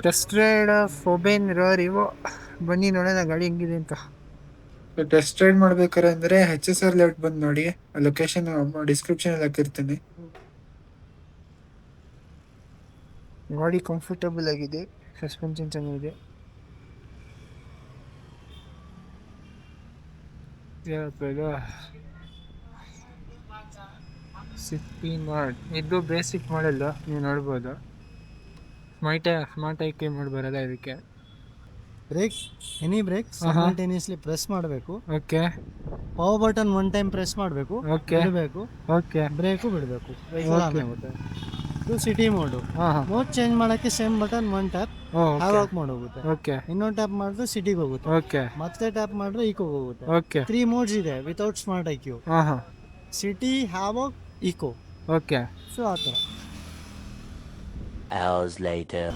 Test ride ಫೋಬೇನ್ ರಿವೋ. ಬನ್ನಿ ನೋಡೋಣ ಗಾಡಿ ಹೆಂಗಿದೆ ಅಂತ. ಟೆಸ್ಟ್ ರೈಡ್ ಮಾಡ್ಬೇಕಾರೆ ಅಂದ್ರೆ HSR ಲೆಫ್ಟ್ ಬಂದು ನೋಡಿ, ಲೊಕೇಶನ್ ಡಿಸ್ಕ್ರಿಪ್ಷನ್ ಅಲ್ಲಿ ಹಾಕಿರ್ತೀನಿ. ಗಾಡಿ ಕಂಫರ್ಟಬಲ್ ಆಗಿದೆ, ಸಸ್ಪೆನ್ಷನ್ ಚೆನ್ನಾಗಿದೆ. ಇದು ಬೇಸಿಕ್ ಮಾಡಲ್ಲ, ನೀವು ನೋಡ್ಬೋದು. ಸ್ಮಾರ್ಟ್ ಐಕೆ ಮಾಡಿ ಬರಲ್ಲ ಇದಕ್ಕೆ. ಎನಿ ಬ್ರೇಕ್ ಸೈಮಲ್ಟೇನಿಯಸ್ಲಿ ಪ್ರೆಸ್ ಮಾಡಬೇಕು. Okay. Power button one time press ಮಾಡಬೇಕು, ಬಿಡಬೇಕು. ಓಕೆ. ಬ್ರೇಕು ಬಿಡಬೇಕು. ಇದು ಸಿಟಿ ಮೋಡು. ಮೋಡ್ ಚೇಂಜ್ ಮಾಡಕ್ಕೆ same button one tap havoc mode ಹೋಗುತ್ತೆ. ಓಕೆ. ಇನ್ನೊಂದು ಟ್ಯಾಪ್ ಮಾಡಿದ್ರೆ ಸಿಟಿಗೆ ಹೋಗುತ್ತೆ. ಓಕೆ. ಮತ್ತೆ ಟ್ಯಾಪ್ ಮಾಡಿದ್ರೆ ಈಕೋ ಹೋಗುತ್ತೆ. ಓಕೆ. 3 ಮೋಡ್ಸ್ ಇದೆ without smart IQ. City, havoc, eco. Okay. So ಆ ಥರ. Hours later.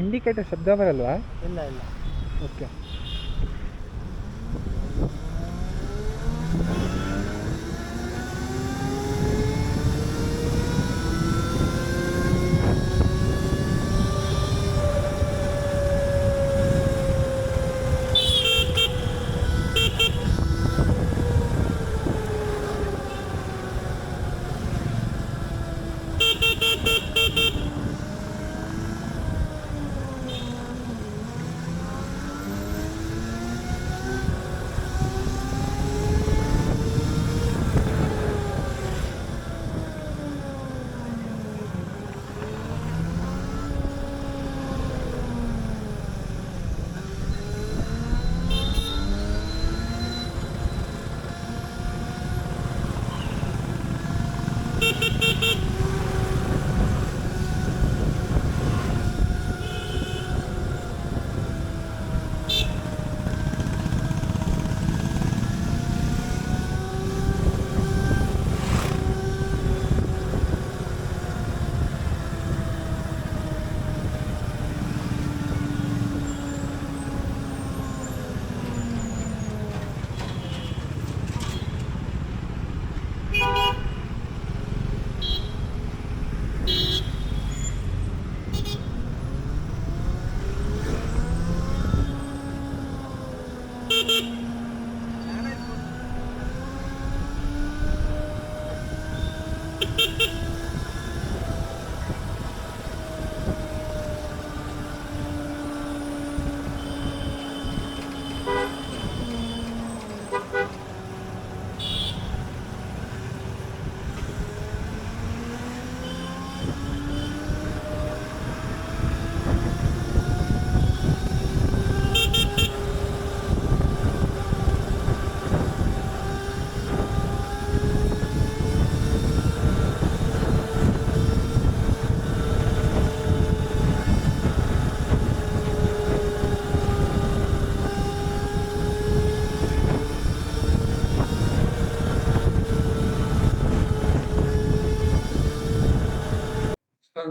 ಇಂಡಿಕೇಟರ್ ಶಬ್ದ ಬರಲ್ವಾ? ಇಲ್ಲ. ಓಕೆ.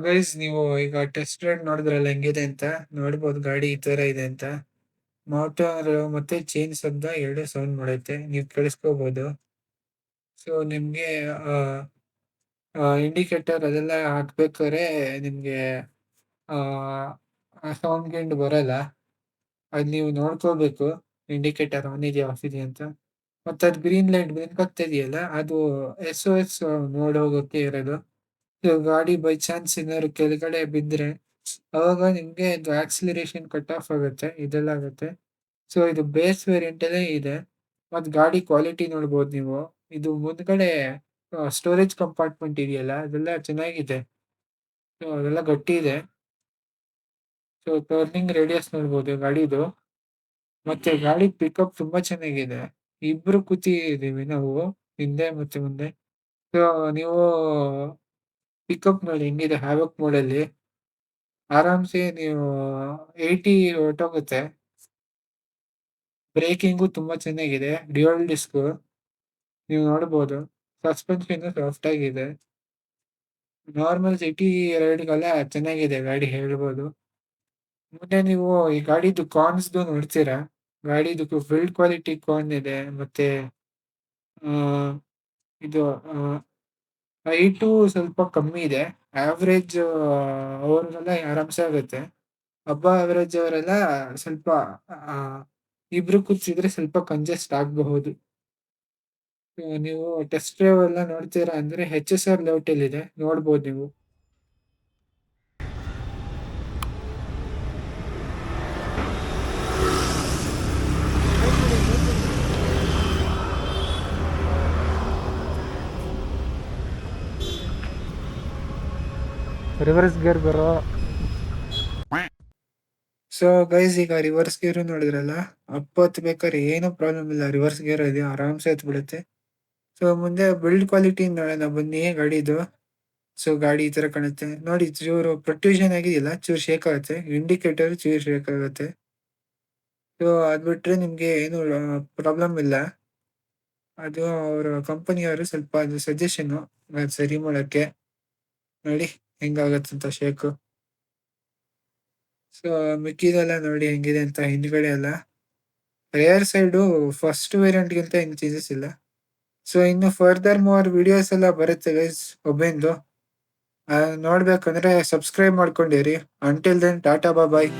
ಗೈಸ್ ನೀವು ಈಗ ಟೆಸ್ಟ್ ರೈಡ್ ನೋಡಿದ್ರಲ್ಲ ಹೆಂಗಿದೆ ಅಂತ ನೋಡ್ಬೋದು. ಗಾಡಿ ಈ ತರ ಇದೆ ಅಂತ. ಮೋಟಾರ್ ಮತ್ತೆ ಚೈನ್ ಶಬ್ದ ಎರಡು ಸೌಂಡ್ ಮಾಡೈತೆ, ನೀವು ಕೇಳಿಸ್ಕೋಬಹುದು. ಸೊ ನಿಮ್ಗೆ ಇಂಡಿಕೇಟರ್ ಅದೆಲ್ಲ ಹಾಕ್ಬೇಕಾದ್ರೆ ನಿಮ್ಗೆ ಸೌಂಡ್ ಗಿಂಡ್ ಬರಲ್ಲ. ಅದ್ ನೀವು ನೋಡ್ಕೋಬೇಕು ಇಂಡಿಕೇಟರ್ ಆನ್ ಇದೆಯಾ ಆಫ್ ಇದೆಯಾ ಅಂತ. ಮತ್ತೆ ಅದು ಗ್ರೀನ್ ಲೈಟ್ ಬ್ಲಿಂಕ್ ಆಗ್ತಾ ಇದೆಯಲ್ಲ, ಅದು SOS ಮೋಡ್ ಹೋಗೋಕೆ ಇರೋದು. ಗಾಡಿ ಬೈ ಚಾನ್ಸ್ ಏನಾದ್ರು ಕೆಳಗಡೆ ಬಿದ್ರೆ ಅವಾಗ ನಿಮ್ಗೆ ಇದು ಆಕ್ಸಿಲರೇಷನ್ ಕಟ್ ಆಫ್ ಆಗುತ್ತೆ, ಇದೆಲ್ಲ ಆಗುತ್ತೆ. ಸೊ ಇದು ಬೇಸ್ ವೇರಿಯಂಟ್ ಅಲ್ಲೇ ಇದೆ. ಮತ್ ಗಾಡಿ ಕ್ವಾಲಿಟಿ ನೋಡ್ಬೋದು ನೀವು. ಇದು ಮುಂದ್ಗಡೆ ಸ್ಟೋರೇಜ್ ಕಂಪಾರ್ಟ್ಮೆಂಟ್ ಇದೆಯಲ್ಲ, ಅದೆಲ್ಲ ಚೆನ್ನಾಗಿದೆ. ಸೊ ಅದೆಲ್ಲ ಗಟ್ಟಿ ಇದೆ. ಸೊ ಟರ್ನಿಂಗ್ ರೇಡಿಯಸ್ ನೋಡ್ಬೋದು ಗಾಡಿದು. ಮತ್ತೆ ಗಾಡಿ ಪಿಕಪ್ ತುಂಬಾ ಚೆನ್ನಾಗಿದೆ. ಇಬ್ರು ಕೂತಿದೀವಿ ನಾವು, ಹಿಂದೆ ಮತ್ತೆ ಮುಂದೆ. ಸೊ ನೀವು ಪಿಕಪ್ ನೋಡಿ ಹೆಂಗಿದೆ ಹ್ಯಾವಕ್ ಮೋಡಲ್ಲಿ. ಆರಾಮ್ಸೆ ನೀವು 80 ಹೊರ್ಟೋಗುತ್ತೆ. ಬ್ರೇಕಿಂಗು ತುಂಬಾ ಚೆನ್ನಾಗಿದೆ, ಡ್ಯುಯಲ್ ಡಿಸ್ಕ್ ನೀವು ನೋಡ್ಬೋದು. ಸಸ್ಪೆನ್ಷನ್ ಸಾಫ್ಟ್ ಆಗಿದೆ. ನಾರ್ಮಲ್ ಸಿಟಿ ರೈಡ್ಗೆಲ್ಲ ಚೆನ್ನಾಗಿದೆ ಗಾಡಿ ಹೇಳ್ಬೋದು. ಮುಂದೆ ನೀವು ಈ ಗಾಡಿದು ಕಾನ್ಸ್ದು ನೋಡ್ತೀರಾ. ಗಾಡಿದು ಬಿಲ್ಡ್ ಕ್ವಾಲಿಟಿ ಕಾನ್ ಇದೆ. ಮತ್ತೆ ಆ, ಇದು ಹೈಟು ಸ್ವಲ್ಪ ಕಮ್ಮಿ ಇದೆ. ಆವ್ರೇಜ್ ಅವ್ರಿಗೆಲ್ಲ ಆರಾಮ್ಸೆ ಆಗುತ್ತೆ. ಅವರೇಜ್ ಅವರೆಲ್ಲ ಸ್ವಲ್ಪ ಆ, ಇಬ್ರು ಕೂರ್ಸಿದ್ರೆ ಸ್ವಲ್ಪ ಕಂಜೆಸ್ಟ್ ಆಗಬಹುದು. ನೀವು ಟೆಸ್ಟ್ ಡ್ರೈವ್ ಎಲ್ಲ ನೋಡ್ತೀರಾ ಅಂದ್ರೆ HSR ಲೇಔಟ್ ಅಲ್ಲಿ ಇದೆ, ನೋಡ್ಬೋದು ನೀವು. ರಿವರ್ಸ್ ಗೇರ್ ಬರೋ. ಸೊ ಗೈಸ್ ಈಗ ರಿವರ್ಸ್ ಗೇರ್ ನೋಡಿದ್ರಲ್ಲ, ಬೇಕಾದ್ರೆ ಏನೂ ಪ್ರಾಬ್ಲಮ್ ಇಲ್ಲ. ರಿವರ್ಸ್ ಗೇರ್ ಇದೆ, ಆರಾಮ್ಸೆ ಹತ್ ಬಿಡುತ್ತೆ. ಸೊ ಮುಂದೆ ಬಿಲ್ಡ್ ಕ್ವಾಲಿಟಿ ನೋಡೋಣ ಬನ್ನಿ ಗಾಡಿದು. ಸೊ ಗಾಡಿ ಈ ತರ ಕಾಣುತ್ತೆ ನೋಡಿ. ಚೂರು ಪ್ರೊಟ್ಯೂಷನ್ ಆಗಿದೆಯಲ್ಲ, ಚೂರು ಶೇಕ್ ಆಗುತ್ತೆ. ಇಂಡಿಕೇಟರ್ ಚೂರು ಶೇಕ್ ಆಗುತ್ತೆ. ಸೊ ಅದ್ ಬಿಟ್ರೆ ನಿಮ್ಗೆ ಏನು ಪ್ರಾಬ್ಲಮ್ ಇಲ್ಲ. ಅದು ಅವ್ರ ಕಂಪನಿಯವರು ಸ್ವಲ್ಪ ಅದು ಸಜೆಷನ್ ಸರಿ ಮಾಡಕ್ಕೆ. ನೋಡಿ ಹೆಂಗಾಗತ್ತಂತ ಶೇಕು. ಸೊ ಮಿಕ್ಕಿದೆಲ್ಲ ನೋಡಿ ಹೆಂಗಿದೆ ಅಂತ. ಹಿಂದ್ಗಡೆ ಎಲ್ಲ ರೇರ್ ಸೈಡು ಫಸ್ಟ್ ವೇರಿಯಂಟ್ಗಿಂತ ಏನು ಚೇಂಜಸ್ ಇಲ್ಲ. ಸೊ ಇನ್ನು ಫರ್ದರ್ ಮೋರ್ ವಿಡಿಯೋಸ್ ಎಲ್ಲ ಬರುತ್ತೆ ಗೈಸ್ ಒಬ್ಬಂದು. ನೋಡ್ಬೇಕಂದ್ರೆ ಸಬ್ಸ್ಕ್ರೈಬ್ ಮಾಡ್ಕೊಂಡಿರಿ. ಅಂಟಿಲ್ ದೆನ್ ಟಾಟಾ ಬಾಯ್.